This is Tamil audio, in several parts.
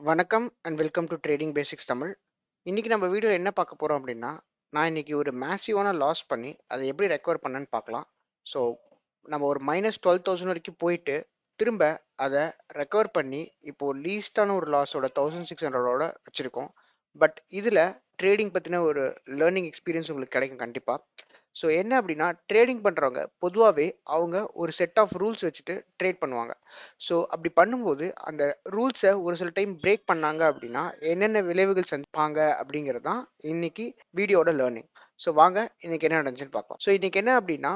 வணக்கம் and welcome to trading basics Tamil. இன்னைக்கு நம்ம வீடியோவில் என்ன பார்க்க போகிறோம் அப்படின்னா, நான் இன்னைக்கு ஒரு மேசிவான லாஸ் பண்ணி அதை எப்படி ரெக்கவர் பண்ணேன்னு பார்க்கலாம். ஸோ நம்ம ஒரு -12,000 வரைக்கும் போயிட்டு திரும்ப அதை ரெக்கவர் பண்ணி இப்போ லீஸ்டான ஒரு லாஸோட 1600 வச்சுருக்கோம். பட் இதில் ட்ரேடிங் பற்றின ஒரு லேர்னிங் எக்ஸ்பீரியன்ஸ் உங்களுக்கு கிடைக்கும் கண்டிப்பாக. ஸோ என்ன அப்படின்னா, ட்ரேடிங் பண்ணுறவங்க பொதுவாகவே அவங்க ஒரு செட் ஆஃப் ரூல்ஸ் வச்சுட்டு ட்ரேட் பண்ணுவாங்க. ஸோ அப்படி பண்ணும்போது அந்த ரூல்ஸை ஒரு சில டைம் பிரேக் பண்ணாங்க அப்படின்னா என்னென்ன விளைவுகள் சந்திப்பாங்க அப்படிங்கிறது தான் இன்னைக்கு வீடியோட லேர்னிங். ஸோ வாங்க இன்னைக்கு என்ன நடந்துச்சுன்னு பார்க்கலாம். ஸோ இன்னைக்கு என்ன அப்படின்னா,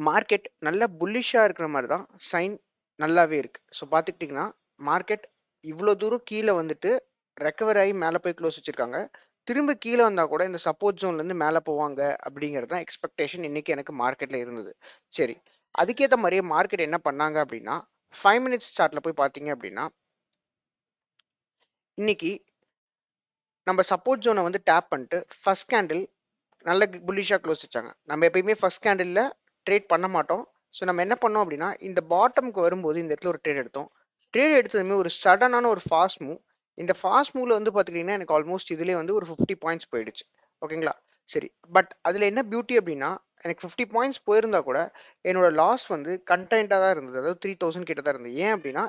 மார்க்கெட் நல்ல புல்லிஷாக இருக்கிற மாதிரி தான் சைன் நல்லாவே இருக்கு. ஸோ பார்த்துக்கிட்டிங்கன்னா மார்க்கெட் இவ்வளோ தூரம் கீழே வந்துட்டு ரெக்கவர் ஆகி மேலே போய் க்ளோஸ் வச்சிருக்காங்க. திரும்ப கீழே வந்தால் கூட இந்த சப்போர்ட் ஜோன்லேருந்து மேலே போவாங்க அப்படிங்கிறது தான் எக்ஸ்பெக்டேஷன் இன்னைக்கு எனக்கு மார்க்கெட்டில் இருந்தது. சரி, அதுக்கேற்ற மாதிரியே மார்க்கெட் என்ன பண்ணாங்க அப்படின்னா, 5 மினிட்ஸ் சார்ட்டில் போய் பார்த்தீங்க அப்படின்னா, இன்னைக்கு நம்ம சப்போர்ட் ஜோனை வந்து டேப் பண்ணிட்டு ஃபர்ஸ்ட் கேண்டில் நல்ல புல்லிஷாக க்ளோஸ் வச்சாங்க. நம்ம எப்பயுமே ஃபர்ஸ்ட் கேண்டிலில் ட்ரேட் பண்ண மாட்டோம். ஸோ நம்ம என்ன பண்ணோம் அப்படின்னா, இந்த பாட்டமுக்கு வரும்போது இந்த இடத்துல ஒரு ட்ரேட் எடுத்தோம். ட்ரேட் எடுத்ததுமே ஒரு சடனான ஒரு ஃபாஸ்ட் மூவ். இந்த ஃபாஸ்ட் மூவ்ல வந்து பார்த்துக்கிட்டிங்கன்னா எனக்கு ஆல்மோஸ்ட் இதுலேயே வந்து ஒரு 50 பாயிண்ட்ஸ் போயிடுச்சு. ஓகேங்களா? சரி, பட் அதில் என்ன பியூட்டி அப்படின்னா, எனக்கு 50 பாயிண்ட்ஸ் போயிருந்தா கூட என்னோட லாஸ் வந்து கண்டெயின்டாக தான் இருந்தது. அதாவது 3000 கிட்ட தான் இருந்தது. ஏன் அப்படின்னா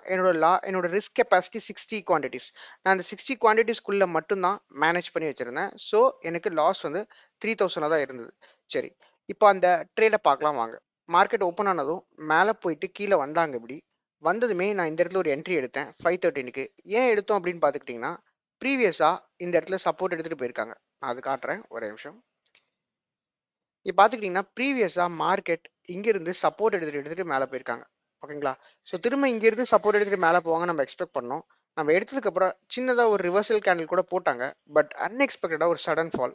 என்னோட ரிஸ்க் கெப்பாசிட்டி 60 குவான்டிட்டிஸ். நான் அந்த 60 குவான்டிட்டிஸ்குள்ளே மட்டும்தான் மேனேஜ் பண்ணி வச்சுருந்தேன். ஸோ எனக்கு லாஸ் வந்து 3000 தான் இருந்தது. சரி, இப்போ அந்த ட்ரேடை பார்க்கலாம் வாங்க. மார்க்கெட் ஓப்பன் ஆனதும் மேலே போயிட்டு கீழே வந்தாங்க. இப்படி வந்ததுமே நான் இந்த இடத்துல ஒரு என்ட்ரி எடுத்தேன் 513க்கு. ஏன் எடுத்தோம் அப்படின்னு பார்த்துக்கிட்டிங்கன்னா, ப்ரீவியஸாக இந்த இடத்துல சப்போர்ட் எடுத்துகிட்டு போயிருக்காங்க. நான் அது காட்டுறேன், ஒரே நிமிஷம். இப்போ பார்த்துக்கிட்டிங்கன்னா ப்ரீவியஸாக மார்க்கெட் இங்கேருந்து சப்போர்ட் எடுத்துகிட்டு மேலே போயிருக்காங்க. ஓகேங்களா? ஸோ திரும்ப இங்கேருந்து சப்போர்ட் எடுத்துகிட்டு மேலே போவாங்க நம்ம எக்ஸ்பெக்ட் பண்ணோம். நம்ம எடுத்ததுக்கப்புறம் சின்னதாக ஒரு ரிவர்சல் கேண்டில் கூட போட்டாங்க. பட் அன்எக்ஸ்பெக்டடாக ஒரு சடன் ஃபால்.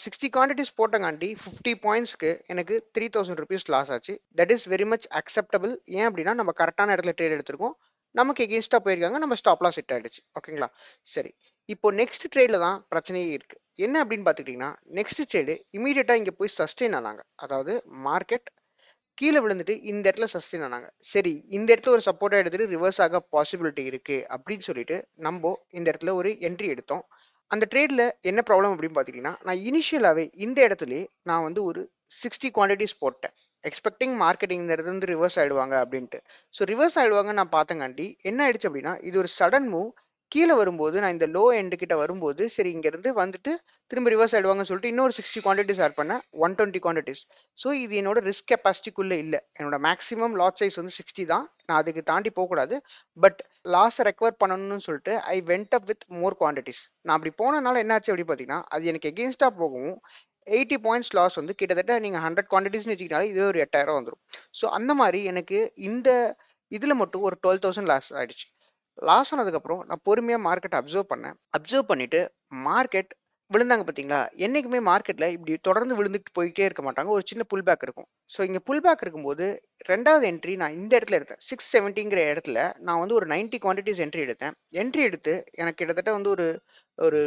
60 குவான்டிட்டிஸ் போட்டங்காண்டி 50 பாயிண்ட்ஸ்க்கு எனக்கு 3000 ருபீஸ் லாஸ் ஆச்சு. That is very much acceptable. ஏன் அப்படின்னா நம்ம கரெக்டான இடத்துல ட்ரேட் எடுத்திருக்கோம். நமக்கு எகெயின்ஸ்டாக போயிருக்காங்க. நம்ம ஸ்டாப் லாஸ் ஹிட் ஆயிடுச்சு. ஓகேங்களா? சரி, இப்போ நெக்ஸ்ட் ட்ரேடில் தான் பிரச்சனையே இருக்கு. என்ன அப்படின்னு பார்த்துக்கிட்டிங்கன்னா, நெக்ஸ்ட் ட்ரேடு இமீடியட்டாக இங்கே போய் சஸ்டெயின் ஆனாங்க. அதாவது மார்க்கெட் கீழே விழுந்துட்டு இந்த இடத்துல சஸ்டெயின் ஆனாங்க. சரி, இந்த இடத்துல ஒரு சப்போர்ட்டாக எடுத்துட்டு ரிவர்ஸ் ஆக பாசிபிலிட்டி இருக்கு அப்படின்னு சொல்லிட்டு நம்ம இந்த இடத்துல ஒரு என்ட்ரி எடுத்தோம். அந்த ட்ரேடில் என்ன ப்ராப்ளம் அப்படின்னு பார்த்தீங்கன்னா, நான் இனிஷியலாகவே இந்த இடத்துலயே நான் வந்து ஒரு 60 குவான்டிட்டிஸ் போட்டேன். எக்ஸ்பெக்டிங் மார்க்கெட்டிங் இந்த இடத்துல இருந்து ரிவர்ஸ் ஆயிடுவாங்க அப்படின்ட்டு. ஸோ ரிவர்ஸ் ஆயிடுவாங்க நான் பார்த்தங்காண்டி என்ன ஆயிடுச்சு அப்படின்னா, இது ஒரு சடன் மூவ். கீழே வரும்போது நான் இந்த லோ எண்டு கிட்ட வரும்போது சரி இங்கேருந்து வந்துட்டு திரும்ப ரிவர்ஸ் ஆயிடுவாங்கன்னு சொல்லிட்டு இன்னொரு 60 குவான்டிட்டிஸ் ஆட் பண்ணேன். 120 குவான்டிட்டிஸ். ஸோ இது என்னோட ரிஸ்க் கெப்பாசிட்டிக்குள்ளே இல்லை. என்னோட மேக்ஸிமம் லாட் சைஸ் வந்து 60 தான். நான் அதுக்கு தாண்டி போகக்கூடாது. பட் லாஸை ரெக்கவர் பண்ணணும்னு சொல்லிட்டு I went up with more quantities. நான் அப்படி போனனால என்னாச்சு அப்படி பார்த்தீங்கன்னா, அது எனக்கு எகெயின்ஸ்டாக போகவும் 80 பாயிண்ட்ஸ் லாஸ் வந்து கிட்டத்தட்ட நீங்கள் 100 குவான்டிட்டிஸ்னு வச்சுக்கிட்டாலே இதே ஒரு 8000 வந்துடும். ஸோ அந்த மாதிரி எனக்கு இந்த இதில் மட்டும் ஒரு 12,000 லாஸ் ஆயிடுச்சு. லாஸ் ஆனதுக்கப்புறம் நான் பொறுமையாக மார்க்கெட்டை அப்சர்வ் பண்ணேன். அப்சர்வ் பண்ணிட்டு மார்க்கெட் விழுந்தாங்க பார்த்தீங்களா? என்னைக்குமே மார்க்கெட்ல இப்படி தொடர்ந்து விழுந்துட்டு போயிட்டே இருக்க மாட்டாங்க. ஒரு சின்ன புல் பேக் இருக்கும். ஸோ இங்க புல் பேக் இருக்கும்போது 2வது என்ட்ரி நான் இந்த இடத்துல எடுத்தேன். 670ங்கிற இடத்துல நான் வந்து ஒரு 90 குவான்டிட்டிஸ் என்ட்ரி எடுத்தேன். என்ட்ரி எடுத்து எனக்கு கிட்டத்தட்ட வந்து ஒரு ஒரு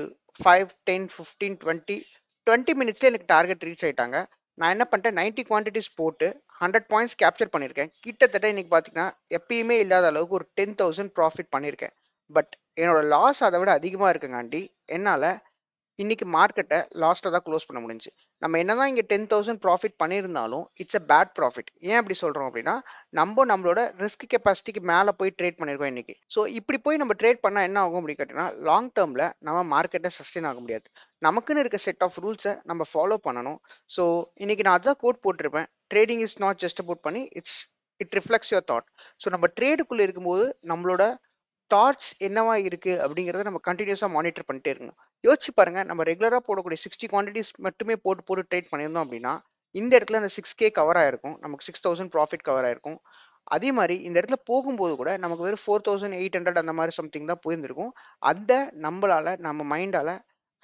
5, 10, 15, 20 20 மினிட்ஸ்ல எனக்கு டார்கெட் ரீச் ஆயிட்டாங்க. நான் என்ன பண்ணிட்டேன் 90 குவான்டிட்டிஸ் போட்டு 100 பாயிண்ட்ஸ் கேப்சர் பண்ணியிருக்கேன். கிட்டத்தட்ட இன்னைக்கு பார்த்தீங்கன்னா, எப்பயுமே இல்லாத அளவுக்கு ஒரு 10,000 ப்ராஃபிட் பண்ணியிருக்கேன். பட் என்னோட லாஸ் அதை விட அதிகமா இருக்கங்காண்டி என்னால இன்னைக்கு மார்க்கெட்டை லாஸ்ட்டாக தான் க்ளோஸ் பண்ண முடிஞ்சுச்சு. நம்ம என்னதான் இங்கே 10,000 ப்ராஃபிட் பண்ணியிருந்தாலும் இட்ஸ் அ பேட் ப்ராஃபிட். ஏன் அப்படி சொல்கிறோம் அப்படின்னா, நம்மளோட ரிஸ்க் கெப்பாசிட்டிக்கு மேலே போய் ட்ரேட் பண்ணியிருக்கோம் இன்னைக்கு. ஸோ இப்படி போய் நம்ம ட்ரேட் பண்ணால் என்ன ஆகும் அப்படின்னு கேட்டிங்கன்னா, லாங் டேர்மில் நம்ம மார்க்கெட்டை சஸ்டெயின் ஆக முடியாது. நமக்குன்னு இருக்க செட் ஆஃப் ரூல்ஸை நம்ம ஃபாலோ பண்ணணும். ஸோ இன்னைக்கு நான் அதான் கோட் போட்டிருப்பேன், trading is not just about money it reflects your thought. So நம்ம ட்ரேடுக்குள்ளே இருக்கும்போது நம்மளோட தாட்ஸ் என்னவா இருக்கு அப்படிங்கிறத நம்ம கண்டினியூஸா மானிட்டர் பண்ணிட்டே இருக்கணும். யோசிச்சு பாருங்க, நம்ம ரெகுலரா போடக்கூடிய 60 குவான்டிட்டிஸ் மட்டுமே போட்டு போட்டு ட்ரேட் பண்ணியிருந்தோம் அப்படின்னா இந்த இடத்துல அந்த 6K கவர் ஆயிருக்கும். நமக்கு 6000 ப்ராஃபிட் கவர் ஆயிருக்கும். அதே மாதிரி இந்த இடத்துல போகும்போது கூட நமக்கு வெறும் 4800 அந்த மாதிரி சம்திங் தான் போயிருந்திருக்கும். அந்த நம்ம மைண்டால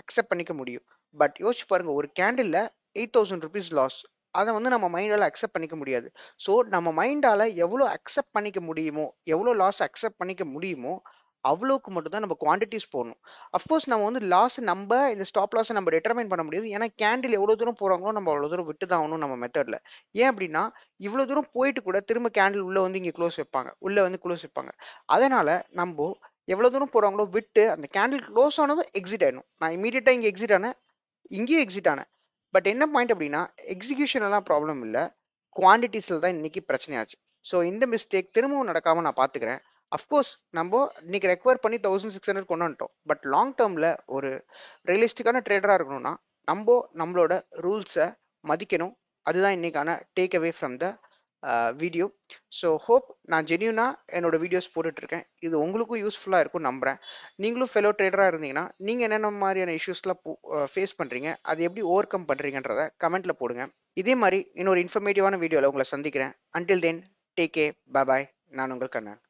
அக்செப்ட் பண்ணிக்க முடியும். பட் யோசிச்சு பாருங்க, ஒரு கேண்டில்ல 8000 ருபீஸ் லாஸ். அதை வந்து நம்ம மைண்டால அக்செப்ட் பண்ணிக்க முடியாது. ஸோ நம்ம மைண்டால எவ்வளோ அக்செப்ட் பண்ணிக்க முடியுமோ, எவ்வளோ லாஸ் அக்செப்ட் பண்ணிக்க முடியுமோ அவ்வளோக்கு மட்டும் தான் நம்ம குவான்டிட்டிஸ் போடணும். அஃப்கோர்ஸ் நம்ம வந்து இந்த ஸ்டாப் லாஸை நம்ம டிட்டர்மைன் பண்ண முடியாது. ஏன்னா கேண்டில் எவ்வளோ தூரம் போகிறாங்களோ நம்ம அவ்வளோ தூரம் விட்டு தான் ஆகணும் நம்ம மெத்தடில். ஏன் அப்படின்னா, இவ்வளோ தூரம் போயிட்டு கூட திரும்ப கேண்டில் உள்ளே வந்து இங்கே க்ளோஸ் வைப்பாங்க. உள்ளே வந்து க்ளோஸ் வைப்பாங்க. அதனால நம்ம எவ்வளோ தூரம் போகிறாங்களோ விட்டு அந்த கேண்டில் க்ளோஸ் ஆனதும் எக்ஸிட் ஆயிடணும். நான் இமீடியட்டாக இங்கே எக்ஸிட் ஆனேன், இங்கேயும் எக்ஸிட் ஆனேன். பட் என்ன பாயிண்ட் அப்படின்னா, எக்ஸிகியூஷன் எல்லாம் ப்ராப்ளம் இல்லை, குவான்டிட்டிஸில் தான் இன்னைக்கு பிரச்சனையாச்சு. ஸோ இந்த மிஸ்டேக் திரும்பவும் நடக்காமல் நான் பார்த்துக்கிறேன். அஃப்கோர்ஸ் நம்ம இன்னைக்கு ரெக்வயர் பண்ணி 1600 கொண்டு வந்துட்டோம். பட் லாங் டேர்மில் ஒரு ரியலிஸ்டிக்கான ட்ரேடராக இருக்கணும்னா நம்மளோட ரூல்ஸை மதிக்கணும். அதுதான் இன்னைக்கான take away from the video. So hope நான் ஜென்யூனாக என்னோட வீடியோஸ் போட்டுட்ருக்கேன். இது உங்களுக்கும் யூஸ்ஃபுல்லாக இருக்கும் நம்புகிறேன். நீங்களும் ஃபெலோ ட்ரேடராக இருந்தீங்கன்னா நீங்கள் என்னென்ன மாதிரியான இஷ்யூஸ்லாம் ஃபேஸ் பண்ணுறீங்க, அது எப்படி ஓவர் கம் பண்ணுறீங்கன்றத கமெண்ட்டில் போடுங்க. இதே மாதிரி இன்னொரு இன்ஃபர்மேட்டிவான வீடியோவில் உங்களை சந்திக்கிறேன். Until then take care, bye bye. நான் உங்கள் கண்ணன்.